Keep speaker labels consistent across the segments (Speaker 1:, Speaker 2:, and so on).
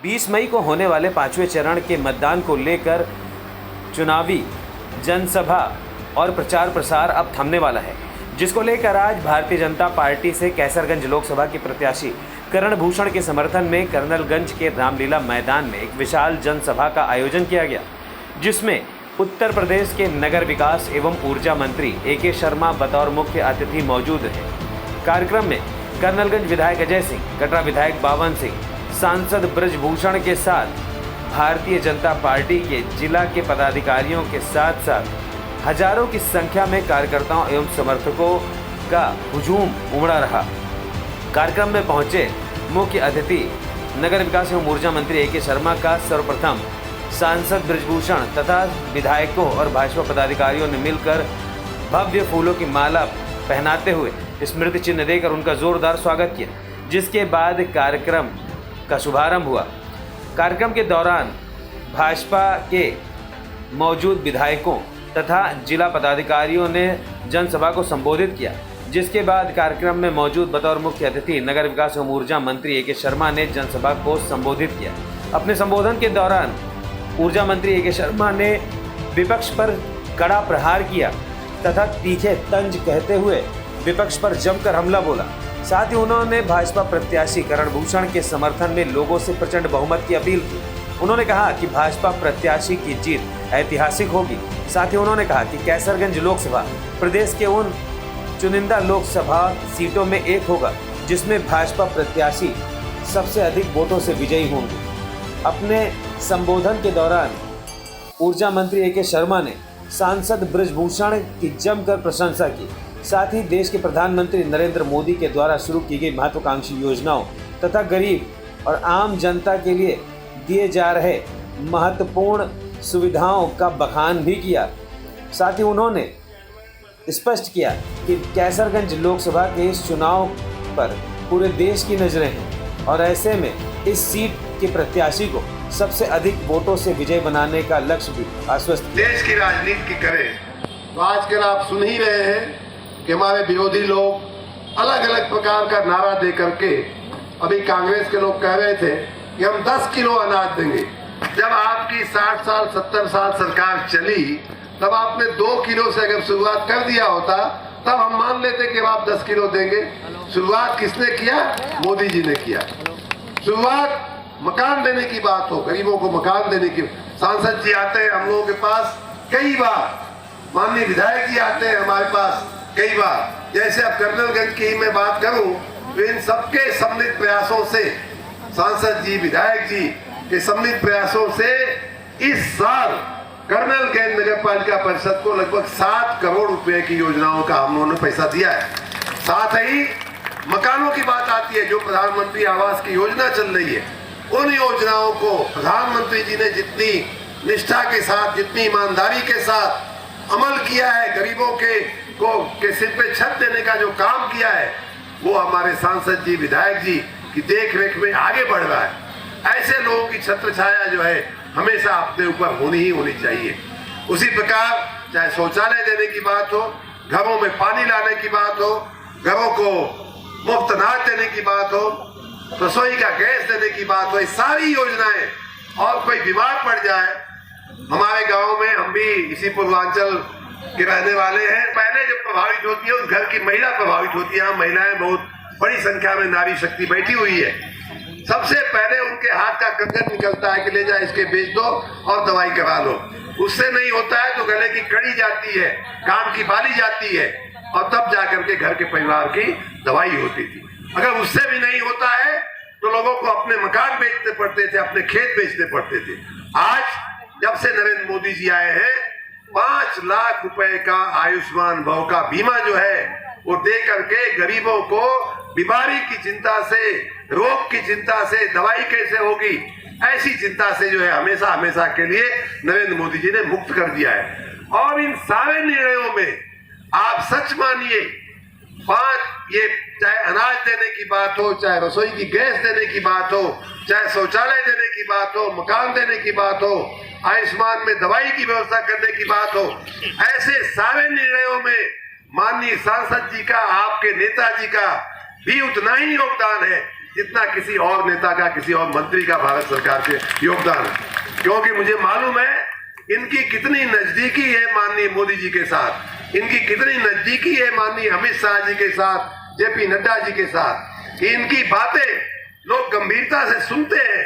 Speaker 1: 20 मई को होने वाले 5वें चरण के मतदान को लेकर चुनावी जनसभा और प्रचार प्रसार अब थमने वाला है, जिसको लेकर आज भारतीय जनता पार्टी से कैसरगंज लोकसभा के प्रत्याशी करण भूषण के समर्थन में कर्नलगंज के रामलीला मैदान में एक विशाल जनसभा का आयोजन किया गया, जिसमें उत्तर प्रदेश के नगर विकास एवं ऊर्जा मंत्री AK शर्मा बतौर मुख्य अतिथि मौजूद रहे। कार्यक्रम में कर्नलगंज विधायक अजय सिंह, कटरा विधायक बावन सिंह, सांसद ब्रजभूषण के साथ भारतीय जनता पार्टी के जिला के पदाधिकारियों के साथ साथ हजारों की संख्या में कार्यकर्ताओं एवं समर्थकों का हुजूम उमड़ा रहा। कार्यक्रम में पहुंचे मुख्य अतिथि नगर विकास एवं ऊर्जा मंत्री AK शर्मा का सर्वप्रथम सांसद ब्रजभूषण तथा विधायकों और भाजपा पदाधिकारियों ने मिलकर भव्य फूलों की माला पहनाते हुए स्मृति चिन्ह देकर उनका जोरदार स्वागत किया, जिसके बाद कार्यक्रम का शुभारंभ हुआ। कार्यक्रम के दौरान भाजपा के मौजूद विधायकों तथा जिला पदाधिकारियों ने जनसभा को संबोधित किया, जिसके बाद कार्यक्रम में मौजूद बतौर मुख्य अतिथि नगर विकास एवं ऊर्जा मंत्री AK शर्मा ने जनसभा को संबोधित किया। अपने संबोधन के दौरान ऊर्जा मंत्री AK शर्मा ने विपक्ष पर कड़ा प्रहार किया तथा तीखे तंज कहते हुए विपक्ष पर जमकर हमला बोला। साथ ही उन्होंने भाजपा प्रत्याशी करण भूषण के समर्थन में लोगों से प्रचंड बहुमत की अपील की। उन्होंने कहा कि भाजपा प्रत्याशी की जीत ऐतिहासिक होगी। साथ ही उन्होंने कहा कि कैसरगंज लोकसभा प्रदेश के उन चुनिंदा लोकसभा सीटों में एक होगा जिसमें भाजपा प्रत्याशी सबसे अधिक वोटों से विजयी होंगे। अपने संबोधन के दौरान ऊर्जा मंत्री AK शर्मा ने सांसद ब्रजभूषण की जमकर प्रशंसा की। साथ ही देश के प्रधानमंत्री नरेंद्र मोदी के द्वारा शुरू की गई महत्वाकांक्षी योजनाओं तथा गरीब और आम जनता के लिए दिए जा रहे महत्वपूर्ण सुविधाओं का बखान भी किया। साथ ही उन्होंने स्पष्ट किया कि कैसरगंज लोकसभा के इस चुनाव पर पूरे देश की नजरें हैं और ऐसे में इस सीट के प्रत्याशी को सबसे अधिक वोटों से विजय बनाने का लक्ष्य भी आश्वस्त किया।
Speaker 2: देश की राजनीति करें तो आजकल आप सुन ही रहे हैं कि हमारे विरोधी लोग अलग अलग प्रकार का नारा दे करके, अभी कांग्रेस के लोग कह रहे थे कि हम 10 किलो अनाज देंगे। जब आपकी 60 साल 70 साल सरकार चली तब आपने 2 किलो से अगर शुरुआत कर दिया होता तब हम मान लेते कि आप 10 किलो देंगे। शुरुआत किसने किया? मोदी जी ने किया। शुरुआत मकान देने की बात हो, गरीबों को मकान देने की। सांसद जी आते हैं हम लोगों के पास कई बार, माननीय विधायक जी आते हैं हमारे पास कई बार। जैसे अब कर्नलगंज की ही मैं बात करूं तो इन सबके सम्मिलित प्रयासों से, सांसद जी विधायक जी के सम्मिलित प्रयासों से इस साल कर्नलगंज नगर पालिका परिषद को लगभग 7 करोड़ रुपए की योजनाओं का हम लोगों ने पैसा दिया है। साथ ही मकानों की बात आती है, जो प्रधानमंत्री आवास की योजना चल रही है, उन योजनाओं को प्रधानमंत्री जी ने जितनी निष्ठा के साथ, जितनी ईमानदारी के साथ अमल किया है, गरीबों के सिर पे छत देने का जो काम किया है, वो हमारे सांसद जी विधायक जी की देख रेख में आगे बढ़ रहा है। ऐसे लोगों की छत्र छाया जो है हमेशा अपने ऊपर होनी ही होनी चाहिए। उसी प्रकार चाहे शौचालय देने की बात हो, घरों में पानी लाने की बात हो, घरों को मुफ्त अनाज देने की बात हो, रसोई का गैस देने की बात हो, ये सारी योजनाएं। और कोई बीमार पड़ जाए, हमारे गांव में, हम भी इसी पूर्वांचल के रहने वाले हैं, पहले जो प्रभावित होती है उस घर की महिला प्रभावित होती है। महिलाएं बहुत बड़ी संख्या में नारी शक्ति बैठी हुई है। सबसे पहले उनके हाथ का कंगन निकलता है कि ले जा, इसके बेच दो और दवाई करा लो। उससे नहीं होता है तो गले की कड़ी जाती है, कान की बाली जाती है और तब जाकर के घर के परिवार की दवाई होती थी। अगर उससे भी नहीं होता है तो लोगों को अपने मकान बेचने पड़ते थे, अपने खेत बेचने पड़ते थे। आज जब से नरेंद्र मोदी जी आए हैं, 5 लाख रुपए का आयुष्मान भव का बीमा जो है वो दे करके गरीबों को बीमारी की चिंता से, रोग की चिंता से, दवाई कैसे होगी ऐसी चिंता से जो है हमेशा हमेशा के लिए नरेंद्र मोदी जी ने मुक्त कर दिया है। और इन सारे निर्णयों में आप सच मानिए, 5 ये चाहे अनाज देने की बात हो, चाहे रसोई की गैस देने की बात हो, चाहे शौचालय देने की बात हो, मकान देने की बात हो, आयुष्मान में दवाई की व्यवस्था करने की बात हो, ऐसे सारे निर्णयों में माननीय सांसद जी का, आपके नेताजी का भी उतना ही योगदान है जितना किसी और नेता का, किसी और मंत्री का भारत सरकार के योगदान है। क्योंकि मुझे मालूम है इनकी कितनी नजदीकी है माननीय मोदी जी के साथ, इनकी कितनी नजदीकी है माननीय अमित शाह जी के साथ, जेपी नड्डा जी के साथ, कि इनकी बातें लोग गंभीरता से सुनते हैं।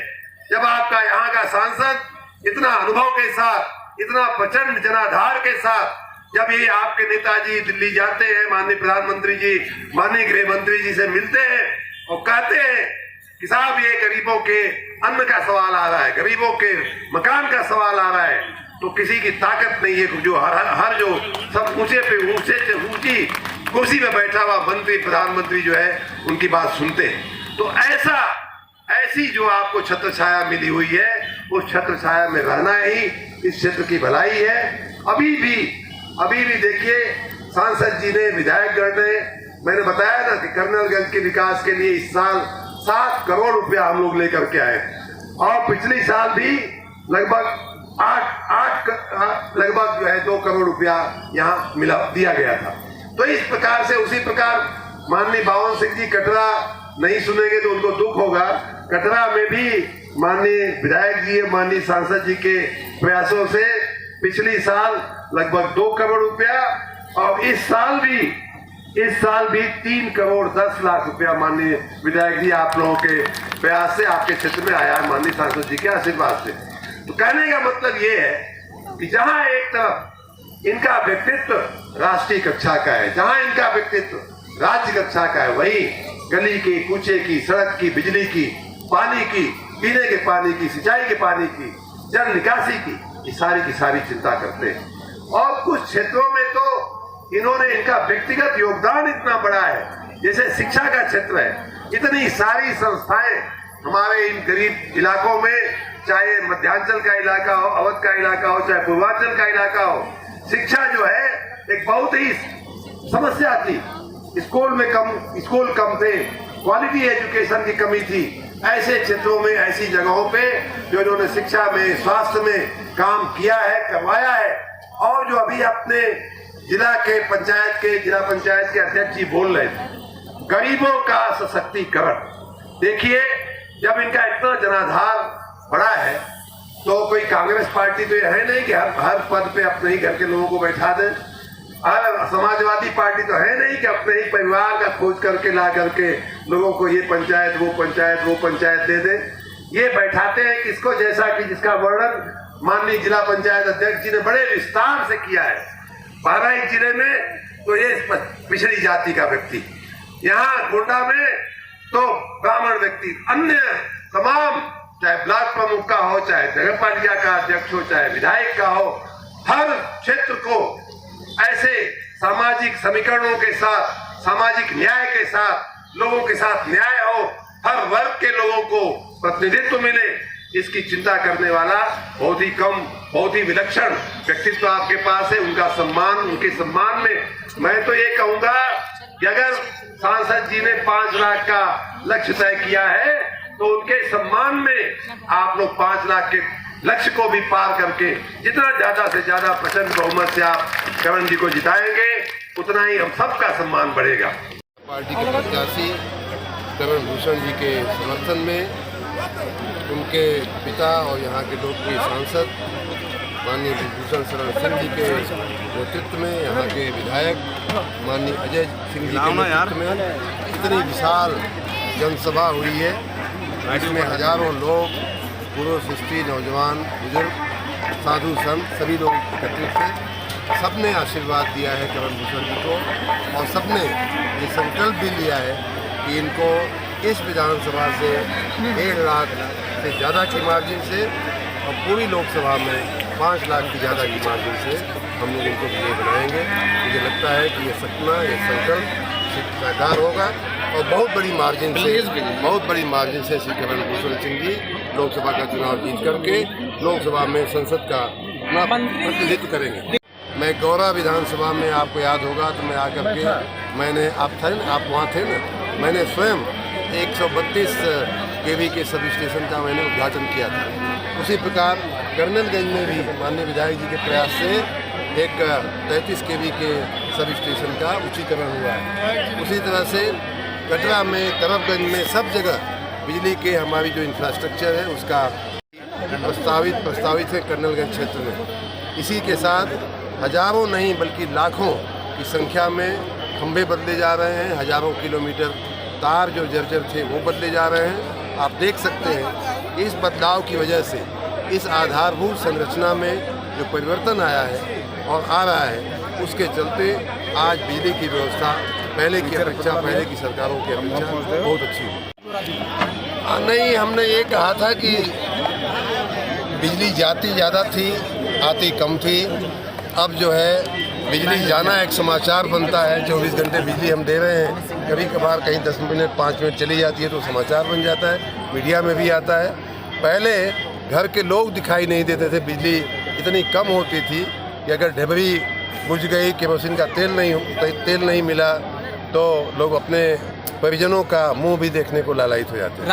Speaker 2: जब आपका यहाँ का सांसद इतना अनुभव के साथ, इतना प्रचंड जनाधार के साथ, जब ये आपके नेताजी दिल्ली जाते हैं, माननीय प्रधानमंत्री जी, माननीय गृह मंत्री जी से मिलते हैं और कहते हैं कि साहब ये गरीबों के अन्न का सवाल आ रहा है, गरीबों के मकान का सवाल आ रहा है, तो किसी की ताकत नहीं है जो हर जो सब ऊंचे पे ऊंचे से ऊंची कुर्सी में बैठा हुआ मंत्री, प्रधानमंत्री जो है उनकी बात सुनते हैं। तो ऐसी जो आपको छत्र छाया मिली हुई है, उस छत्र छाया में रहना ही इस क्षेत्र की भलाई है। अभी भी देखिए सांसद जी ने, विधायकगण ने, मैंने बताया ना कि कर्नलगंज के विकास के लिए इस साल 7 करोड़ रुपया हम लोग लेकर के आए, और पिछले साल भी लगभग लगभग जो है 2 करोड़ रुपया यहाँ दिया गया था। तो इस प्रकार से, उसी प्रकार माननीय बावन सिंह जी कटरा नहीं सुनेंगे तो उनको दुख होगा। कटरा में भी माननीय विधायक जी, माननीय सांसद जी के प्रयासों से पिछली साल लगभग 2 करोड़ रुपया, और इस साल भी 3 करोड़ 10 लाख रुपया माननीय विधायक जी आप लोगों के प्रयास से आपके क्षेत्र में आया है, माननीय सांसद जी के आशीर्वाद से। तो कहने का मतलब ये है कि जहां एक तरफ इनका व्यक्तित्व राष्ट्रीय कक्षा का है, जहां इनका व्यक्तित्व राज्य कक्षा का है, वही गली की, कूचे की, सड़क की, बिजली की, पानी की, पीने के पानी की, सिंचाई के पानी की, जल निकासी की सारी चिंता करते हैं। और कुछ क्षेत्रों में तो इन्होंने, इनका व्यक्तिगत योगदान इतना बड़ा है, जैसे शिक्षा का क्षेत्र है, इतनी सारी संस्थाएं हमारे इन गरीब इलाकों में, चाहे मध्यांचल का इलाका हो, अवध का इलाका हो, चाहे पूर्वांचल का इलाका हो, शिक्षा जो है एक बहुत ही समस्या थी। स्कूल कम थे, क्वालिटी एजुकेशन की कमी थी। ऐसे क्षेत्रों में, ऐसी जगहों पे जो इन्होंने शिक्षा में, स्वास्थ्य में काम किया है, करवाया है, और जो अभी अपने जिला पंचायत के अध्यक्ष जी बोल रहे थे, गरीबों का सशक्तिकरण। देखिए जब इनका इतना जनाधार बड़ा है, तो कोई कांग्रेस पार्टी तो ये है नहीं कि हर पद पे अपने ही घर के लोगों को बैठा दे, और समाजवादी पार्टी तो है नहीं कि अपने ही परिवार का खोज करके ला करके लोगों को ये पंचायत वो पंचायत दे दे। ये बैठाते हैं किसको, जैसा कि जिसका वर्णन माननीय जिला पंचायत अध्यक्ष जी ने बड़े विस्तार से किया है। बहराइच जिले में तो ये पिछड़ी जाति का व्यक्ति, यहाँ गोंडा में तो ब्राह्मण व्यक्ति, अन्य तमाम, चाहे ब्लॉक प्रमुख का हो, चाहे नगर पालिका का अध्यक्ष हो, चाहे विधायक का हो, हर क्षेत्र को ऐसे सामाजिक समीकरणों के साथ, सामाजिक न्याय के साथ, लोगों के साथ न्याय हो, हर वर्ग के लोगों को प्रतिनिधित्व मिले, इसकी चिंता करने वाला बहुत ही विलक्षण व्यक्तित्व आपके पास है। उनका सम्मान, उनके सम्मान में मैं तो ये कहूंगा कि अगर सांसद जी ने 5 लाख का लक्ष्य तय किया है, तो उनके सम्मान में आप लोग 5 लाख के लक्ष्य को भी पार करके जितना ज्यादा से ज्यादा प्रचंड बहुमत से आप करण जी को जिताएंगे, उतना ही हम सबका सम्मान बढ़ेगा।
Speaker 3: पार्टी के प्रत्याशी करण भूषण जी के समर्थन में उनके पिता और यहाँ के लोकप्रिय सांसद माननीय भूषण शरण सिंह जी के नेतृत्व में, यहाँ के विधायक माननीय अजय सिंह जी के नेतृत्व में इतनी विशाल जनसभा हुई है, इसमें हजारों लोग, पुरुष, स्त्री, नौजवान, बुजुर्ग, साधु संत सभी लोग एकत्रित थे। सबने आशीर्वाद दिया है करण भूषण जी को, और सबने ये संकल्प भी लिया है कि इनको इस विधानसभा से 1.5 लाख से ज़्यादा की मार्जिन से, और पूरी लोकसभा में 5 लाख की ज़्यादा की मार्जिन से हम लोग इनको विजयी बनाएंगे। मुझे लगता है कि ये सपना, ये संकल्प साकार होगा, और बहुत बड़ी मार्जिन से श्री करण भूषण सिंह जी लोकसभा का चुनाव जीत करके लोकसभा में संसद का अपना प्रतिनिधित्व करेंगे। मैं गौरा विधानसभा में, आपको याद होगा तो मैं आकर के, आप वहाँ थे ना, मैंने स्वयं 132 केवी के सब स्टेशन का मैंने उद्घाटन किया था। उसी प्रकार कर्नलगंज में भी माननीय विधायक जी के प्रयास से एक 33 केवी के सब स्टेशन का उच्चीकरण हुआ है। उसी तरह से कटरा में, तरफगंज में, सब जगह बिजली के हमारी जो इंफ्रास्ट्रक्चर है उसका प्रस्तावित है कर्नलगंज क्षेत्र में। इसी के साथ हजारों नहीं बल्कि लाखों की संख्या में खंभे बदले जा रहे हैं, हजारों किलोमीटर तार जो जर्जर थे वो बदले जा रहे हैं। आप देख सकते हैं इस बदलाव की वजह से इस आधारभूत संरचना में जो परिवर्तन आया है और आ रहा है, उसके चलते आज बिजली की व्यवस्था पहले की अपेक्षा, पहले की सरकारों की अपेक्षा बहुत अच्छी है। नहीं, हमने ये कहा था कि बिजली जाती ज़्यादा थी, आती कम थी। अब जो है बिजली जाना एक समाचार बनता है। 24 घंटे बिजली हम दे रहे हैं, कभी कभार कहीं 10 मिनट 5 मिनट चली जाती है तो समाचार बन जाता है, मीडिया में भी आता है। पहले घर के लोग दिखाई नहीं देते थे, बिजली इतनी कम होती थी कि अगर ढेबरी बुझ गई, केरोसिन का तेल नहीं मिला तो लोग अपने परिजनों का मुंह भी देखने को लालायित हो जाते हैं।